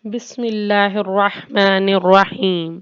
بسم اللہ الرحمن الرحیم۔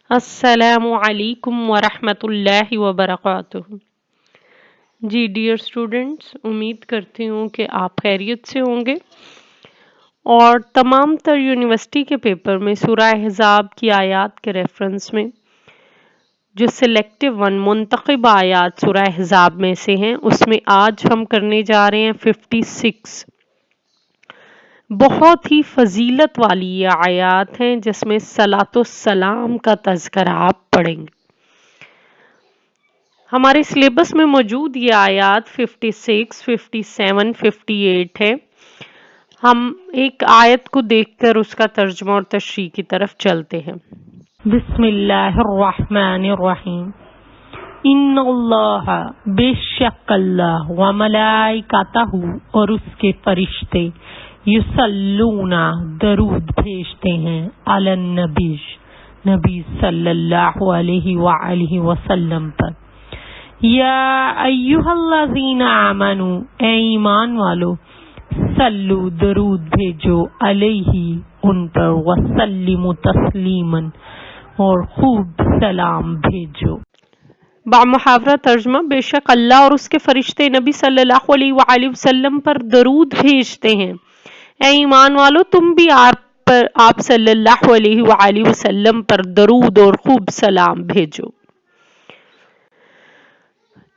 السلام علیکم ورحمۃ اللہ وبرکاتہ۔ جی ڈیئر اسٹوڈنٹس، امید کرتی ہوں کہ آپ خیریت سے ہوں گے اور تمام تر یونیورسٹی کے پیپر میں سورہ احزاب کی آیات کے ریفرنس میں جو سلیکٹو ون منتخب آیات سورہ احزاب میں سے ہیں، اس میں آج ہم کرنے جا رہے ہیں 56۔ بہت ہی فضیلت والی یہ آیات ہیں جس میں صلاۃ و سلام کا تذکرہ آپ پڑھیں گے۔ ہمارے سلیبس میں موجود یہ آیات 56، 57، 58 ہے۔ ہم ایک آیت کو دیکھ کر اس کا ترجمہ اور تشریح کی طرف چلتے ہیں۔ بسم اللہ الرحمن الرحیم۔ ان اللہ، بے شک اللہ، و ملائکتہ، اور اس کے فرشتے، یصلون، درود بھیجتے ہیں، علی النبی، نبی صلی اللہ علیہ وآلہ وسلم پر۔ یا ایھا الذین آمنوا، اے ایمان والو، صلو، درود بھیجو، علیہ، ان پر، وسلموا تسلیما، اور خوب سلام بھیجو۔ بامحاورہ ترجمہ: بے شک اللہ اور اس کے فرشتے نبی صلی اللہ علیہ وآلہ وسلم پر درود بھیجتے ہیں۔ اے ایمان والو، تم بھی آپ صلی اللہ علیہ وآلہ وسلم پر درود اور خوب سلام بھیجو۔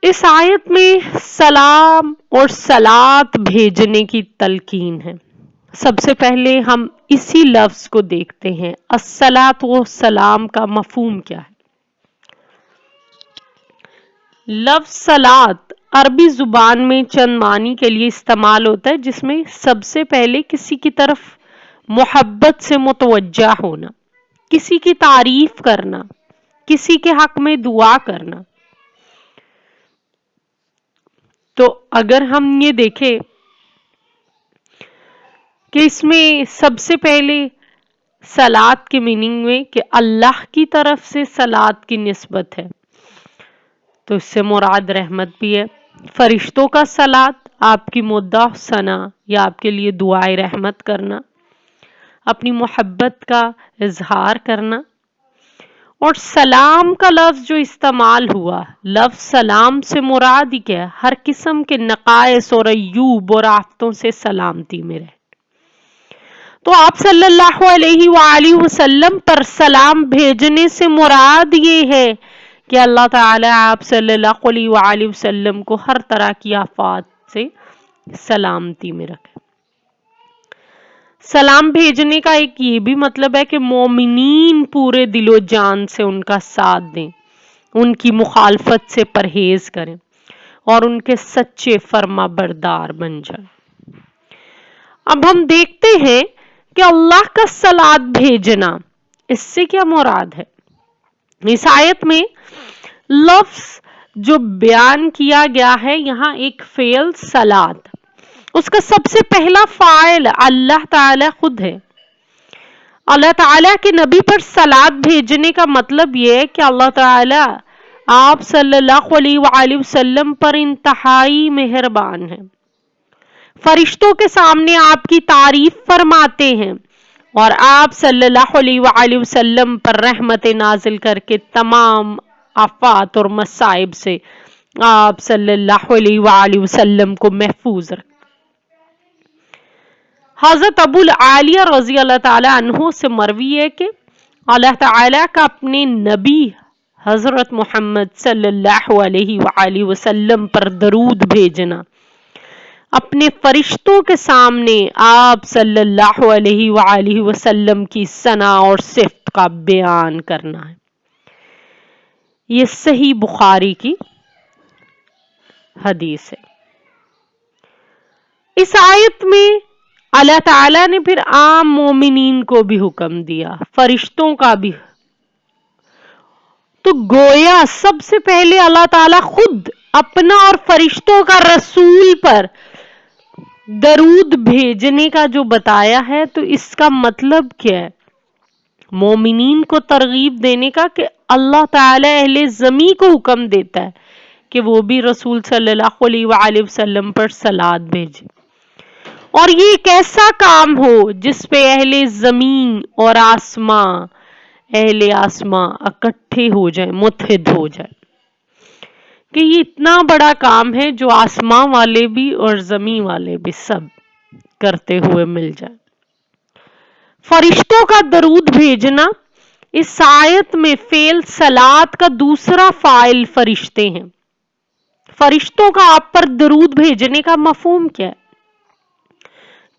اس آیت میں سلام اور صلات بھیجنے کی تلقین ہے۔ سب سے پہلے ہم اسی لفظ کو دیکھتے ہیں، الصلاۃ و سلام کا مفہوم کیا ہے۔ لفظ صلات عربی زبان میں چند معنی کے لیے استعمال ہوتا ہے، جس میں سب سے پہلے کسی کی طرف محبت سے متوجہ ہونا، کسی کی تعریف کرنا، کسی کے حق میں دعا کرنا۔ تو اگر ہم یہ دیکھیں کہ اس میں سب سے پہلے صلات کے میننگ میں کہ اللہ کی طرف سے صلات کی نسبت ہے، تو اس سے مراد رحمت بھی ہے۔ فرشتوں کا صلات آپ کی مدح ثنا یا آپ کے لیے دعائے رحمت کرنا، اپنی محبت کا اظہار کرنا۔ اور سلام کا لفظ جو استعمال ہوا، لفظ سلام سے مراد ہی کیا ہے؟ ہر قسم کے نقائص اور عیوب اور آفتوں سے سلامتی میں رہے۔ تو آپ صلی اللہ علیہ وآلہ وسلم پر سلام بھیجنے سے مراد یہ ہے کہ اللہ تعالیٰ آپ صلی اللہ علیہ وآلہ وسلم کو ہر طرح کی آفات سے سلامتی میں رکھے۔ سلام بھیجنے کا ایک یہ بھی مطلب ہے کہ مومنین پورے دل و جان سے ان کا ساتھ دیں، ان کی مخالفت سے پرہیز کریں اور ان کے سچے فرما بردار بن جائیں۔ اب ہم دیکھتے ہیں کہ اللہ کا صلات بھیجنا، اس سے کیا مراد ہے؟ اس آیت میں لفظ جو بیان کیا گیا ہے، یہاں ایک فعل صلات، اس کا سب سے پہلا فاعل اللہ تعالی خود ہے۔ اللہ تعالیٰ کے نبی پر صلات بھیجنے کا مطلب یہ ہے کہ اللہ تعالیٰ آپ صلی اللہ علیہ وآلہ وسلم پر انتہائی مہربان ہے، فرشتوں کے سامنے آپ کی تعریف فرماتے ہیں اور آپ صلی اللہ علیہ وآلہ وسلم پر رحمت نازل کر کے تمام آفات اور مصائب سے آپ صلی اللہ علیہ وآلہ وسلم کو محفوظ رکھتے۔ حضرت ابو العالیہ رضی اللہ تعالیٰ عنہ سے مروی ہے کہ اللہ تعالیٰ کا اپنے نبی حضرت محمد صلی اللہ علیہ وآلہ وسلم پر درود بھیجنا، اپنے فرشتوں کے سامنے آپ صلی اللہ علیہ وآلہ وسلم کی ثنا اور صفت کا بیان کرنا ہے۔ یہ صحیح بخاری کی حدیث ہے۔ اس آیت میں اللہ تعالیٰ نے پھر عام مومنین کو بھی حکم دیا، فرشتوں کا بھی۔ تو گویا سب سے پہلے اللہ تعالیٰ خود اپنا اور فرشتوں کا رسول پر درود بھیجنے کا جو بتایا ہے، تو اس کا مطلب کیا ہے؟ مومنین کو ترغیب دینے کا کہ اللہ تعالیٰ اہل زمین کو حکم دیتا ہے کہ وہ بھی رسول صلی اللہ علیہ وآلہ وسلم پر صلات بھیجے۔ اور یہ ایک ایسا کام ہو جس پہ اہل زمین اور آسمان، اہل آسمان اکٹھے ہو جائیں، متحد ہو جائیں، کہ یہ اتنا بڑا کام ہے جو آسمان والے بھی اور زمین والے بھی سب کرتے ہوئے مل جائیں۔ فرشتوں کا درود بھیجنا، اس آیت میں فعل صلات کا دوسرا فاعل فرشتے ہیں۔ فرشتوں کا آپ پر درود بھیجنے کا مفہوم کیا ہے؟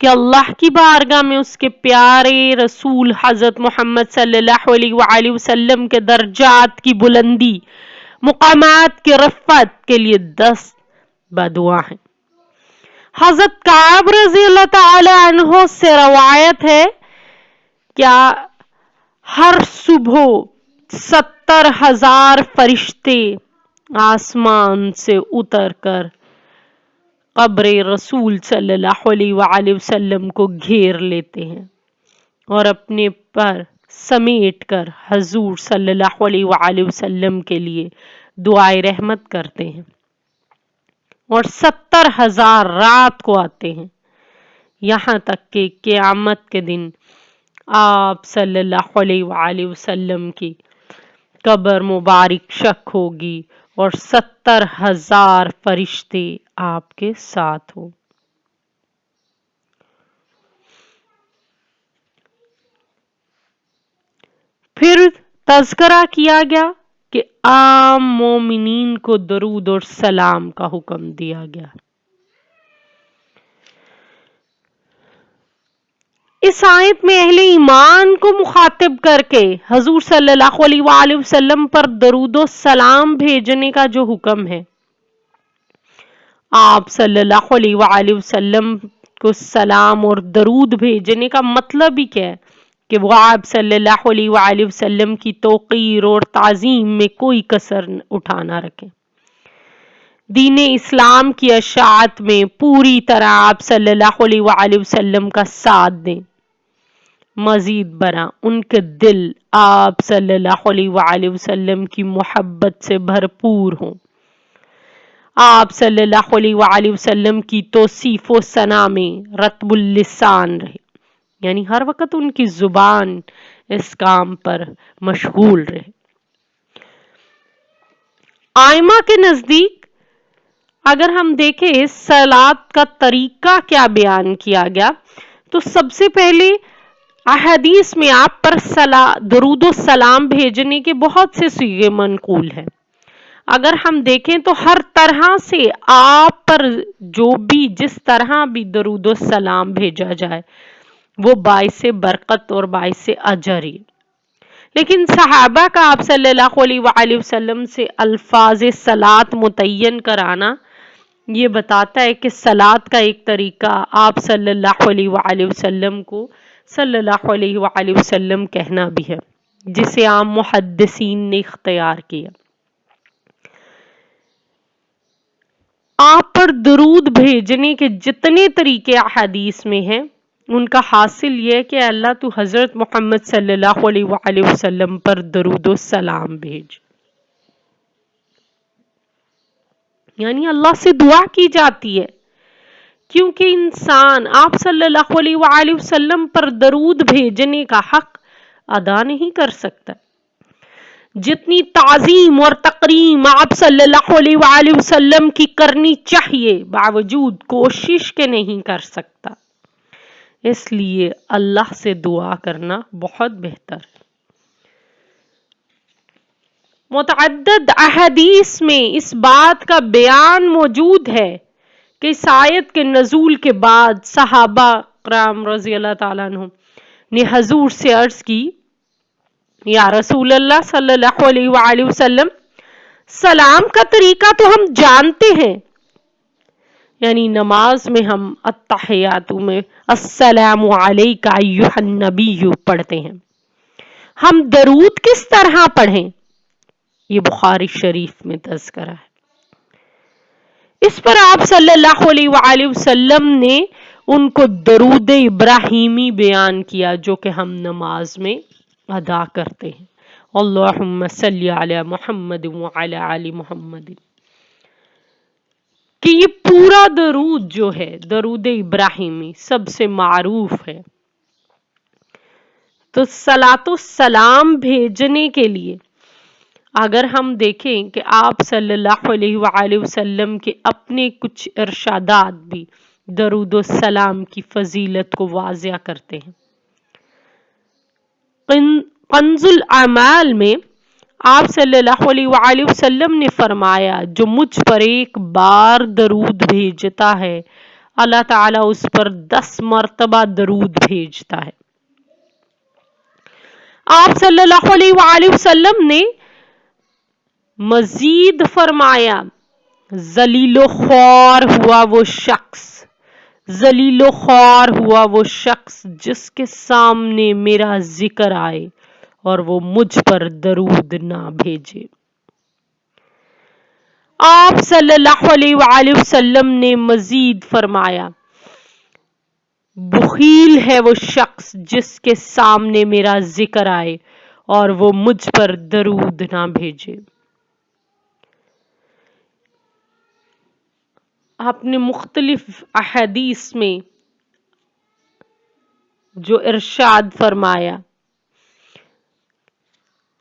کہ اللہ کی بارگاہ میں اس کے پیارے رسول حضرت محمد صلی اللہ علیہ وآلہ وسلم کے درجات کی بلندی، مقامات کی رفعت کے لیے دست بدعا ہیں۔ حضرت کعب رضی اللہ تعالی عنہ سے روایت ہے، کیا ہر صبح 70,000 فرشتے آسمان سے اتر کر قبر رسول صلی اللہ علیہ وآلہ وسلم کو گھیر لیتے ہیں اور اپنے پر سمیٹ کر حضور صلی اللہ علیہ وآلہ وسلم کے لیے دعائے رحمت کرتے ہیں، اور 70,000 رات کو آتے ہیں، یہاں تک کہ قیامت کے دن آپ صلی اللہ علیہ وآلہ وسلم کی قبر مبارک شق ہوگی اور 70,000 فرشتے آپ کے ساتھ ہوں۔ پھر تذکرہ کیا گیا کہ عام مومنین کو درود اور سلام کا حکم دیا گیا۔ اس آیت میں اہل ایمان کو مخاطب کر کے حضور صلی اللہ علیہ وآلہ وسلم پر درود و سلام بھیجنے کا جو حکم ہے، آپ صلی اللہ علیہ وآلہ وسلم کو سلام اور درود بھیجنے کا مطلب ہی کیا ہے؟ کہ وہ آپ صلی اللہ علیہ وآلہ وسلم کی توقیر اور تعظیم میں کوئی کسر اٹھا نہ رکھیں، دین اسلام کی اشاعت میں پوری طرح آپ صلی اللہ علیہ وآلہ وسلم کا ساتھ دیں، مزید برآں ان کے دل آپ صلی اللہ علیہ وآلہ وسلم کی محبت سے بھرپور ہوں، آپ صلی اللہ علیہ وآلہ وسلم کی توصیف و ثنا میں رطب اللسان رہے، یعنی ہر وقت ان کی زبان اس کام پر مشغول رہے۔ آئمہ کے نزدیک اگر ہم دیکھیں صلات کا طریقہ کیا بیان کیا گیا، تو سب سے پہلے احادیث میں آپ پر درود و سلام بھیجنے کے بہت سے صیغے منقول ہیں۔ اگر ہم دیکھیں تو ہر طرح سے آپ پر جو بھی جس طرح بھی درود و سلام بھیجا جائے وہ باعث برکت اور باعث اجر ہے، لیکن صحابہ کا آپ صلی اللہ علیہ وآلہ وسلم سے الفاظ صلات متعین کرانا یہ بتاتا ہے کہ صلات کا ایک طریقہ آپ صلی اللہ علیہ وآلہ وسلم کو صلی اللہ علیہ وآلہ وسلم کہنا بھی ہے، جسے عام محدثین نے اختیار کیا۔ آپ پر درود بھیجنے کے جتنے طریقے احادیث میں ہیں ان کا حاصل یہ ہے کہ اللہ تو حضرت محمد صلی اللہ علیہ وآلہ وسلم پر درود و سلام بھیج، یعنی اللہ سے دعا کی جاتی ہے، کیونکہ انسان آپ صلی اللہ علیہ وآلہ وسلم پر درود بھیجنے کا حق ادا نہیں کر سکتا، جتنی تعظیم اور تکریم آپ صلی اللہ علیہ وآلہ وسلم کی کرنی چاہیے باوجود کوشش کے نہیں کر سکتا، اس لیے اللہ سے دعا کرنا بہت بہتر ہے۔ متعدد احادیث میں اس بات کا بیان موجود ہے کہ اس آیت کے نزول کے بعد صحابہ کرام رضی اللہ تعالیٰ عنہ نے حضور سے عرض کی، یا رسول اللہ صلی اللہ علیہ وآلہ وسلم، سلام کا طریقہ تو ہم جانتے ہیں، یعنی نماز میں ہم التحیات میں السلام علیک ایھا النبی پڑھتے ہیں، ہم درود کس طرح پڑھیں؟ یہ بخاری شریف میں تذکرہ ہے۔ اس پر آپ صلی اللہ علیہ وآلہ وسلم نے ان کو درود ابراہیمی بیان کیا جو کہ ہم نماز میں ادا کرتے ہیں، اللہم صلی علی محمد وعلی آل محمد۔ کہ یہ پورا درود جو ہے درود ابراہیمی سب سے معروف ہے، تو صلاۃ و سلام بھیجنے کے لیے اگر ہم دیکھیں کہ آپ صلی اللہ علیہ وآلہ وسلم کے اپنے کچھ ارشادات بھی درود و سلام کی فضیلت کو واضح کرتے ہیں۔ کنز الاعمال میں آپ صلی اللہ علیہ وآلہ وسلم نے فرمایا جو مجھ پر ایک بار درود بھیجتا ہے اللہ تعالیٰ اس پر 10 مرتبہ درود بھیجتا ہے۔ آپ صلی اللہ علیہ وآلہ وسلم نے مزید فرمایا ذلیل و خوار ہوا وہ شخص، ذلیل و خوار ہوا وہ شخص جس کے سامنے میرا ذکر آئے اور وہ مجھ پر درود نہ بھیجے۔ آپ صلی اللہ علیہ وآلہ وسلم نے مزید فرمایا بخیل ہے وہ شخص جس کے سامنے میرا ذکر آئے اور وہ مجھ پر درود نہ بھیجے۔ آپ نے مختلف احادیث میں جو ارشاد فرمایا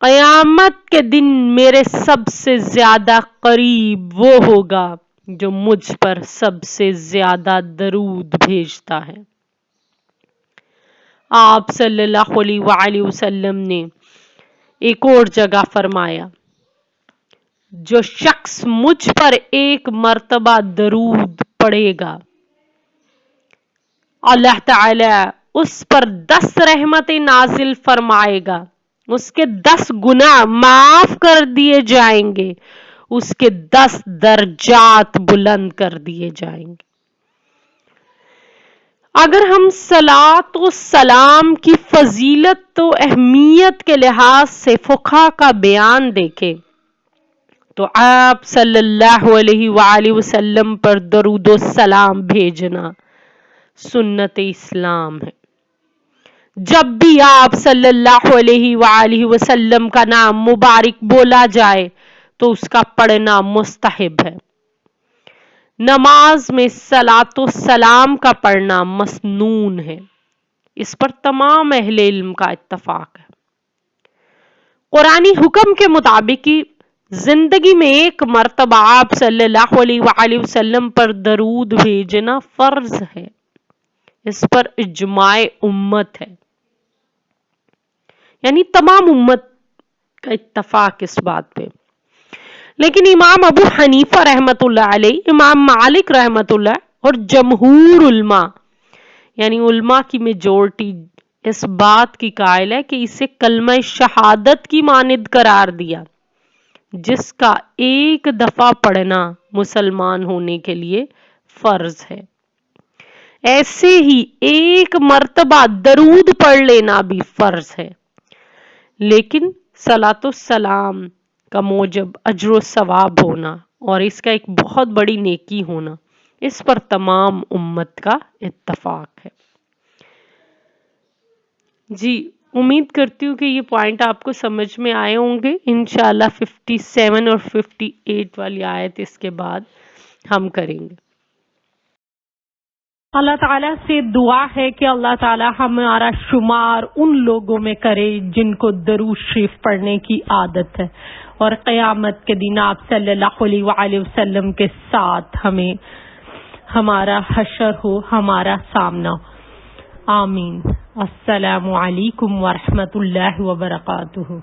قیامت کے دن میرے سب سے زیادہ قریب وہ ہوگا جو مجھ پر سب سے زیادہ درود بھیجتا ہے۔ آپ صلی اللہ علیہ وآلہ وسلم نے ایک اور جگہ فرمایا جو شخص مجھ پر ایک مرتبہ درود پڑھے گا اللہ تعالی اس پر 10 رحمتیں نازل فرمائے گا، اس کے 10 گناہ معاف کر دیے جائیں گے، اس کے 10 درجات بلند کر دیے جائیں گے۔ اگر ہم صلاۃ و سلام کی فضیلت و اہمیت کے لحاظ سے فقہا کا بیان دیکھیں تو آپ صلی اللہ علیہ وآلہ وسلم پر درود و سلام بھیجنا سنت اسلام ہے۔ جب بھی آپ صلی اللہ علیہ وآلہ وسلم کا نام مبارک بولا جائے تو اس کا پڑھنا مستحب ہے۔ نماز میں صلاۃ و سلام کا پڑھنا مسنون ہے، اس پر تمام اہل علم کا اتفاق ہے۔ قرآنی حکم کے مطابق زندگی میں ایک مرتبہ آپ صلی اللہ علیہ وآلہ وسلم پر درود بھیجنا فرض ہے، اس پر اجماع امت ہے، یعنی تمام امت کا اتفاق اس بات پہ۔ لیکن امام ابو حنیفہ رحمت اللہ علیہ، امام مالک رحمت اللہ اور جمہور علماء یعنی علماء کی میجورٹی اس بات کی قائل ہے کہ اسے کلمہ شہادت کی مانند قرار دیا جس کا ایک دفعہ پڑھنا مسلمان ہونے کے لیے فرض ہے۔ ایسے ہی ایک مرتبہ درود پڑھ لینا بھی فرض ہے، لیکن صلاۃ و سلام کا موجب اجر و ثواب ہونا اور اس کا ایک بہت بڑی نیکی ہونا اس پر تمام امت کا اتفاق ہے۔ جی امید کرتی ہوں کہ یہ پوائنٹ آپ کو سمجھ میں آئے ہوں گے۔ انشاءاللہ 57 اور 58 والی آیت اس کے بعد ہم کریں گے۔ اللہ تعالیٰ سے دعا ہے کہ اللہ تعالیٰ ہمارا شمار ان لوگوں میں کرے جن کو درود شریف پڑھنے کی عادت ہے اور قیامت کے دن آپ صلی اللہ علیہ وآلہ وسلم کے ساتھ ہمیں ہمارا حشر ہو، ہمارا سامنا۔ آمین۔ السلام علیکم ورحمۃ اللہ وبرکاتہ۔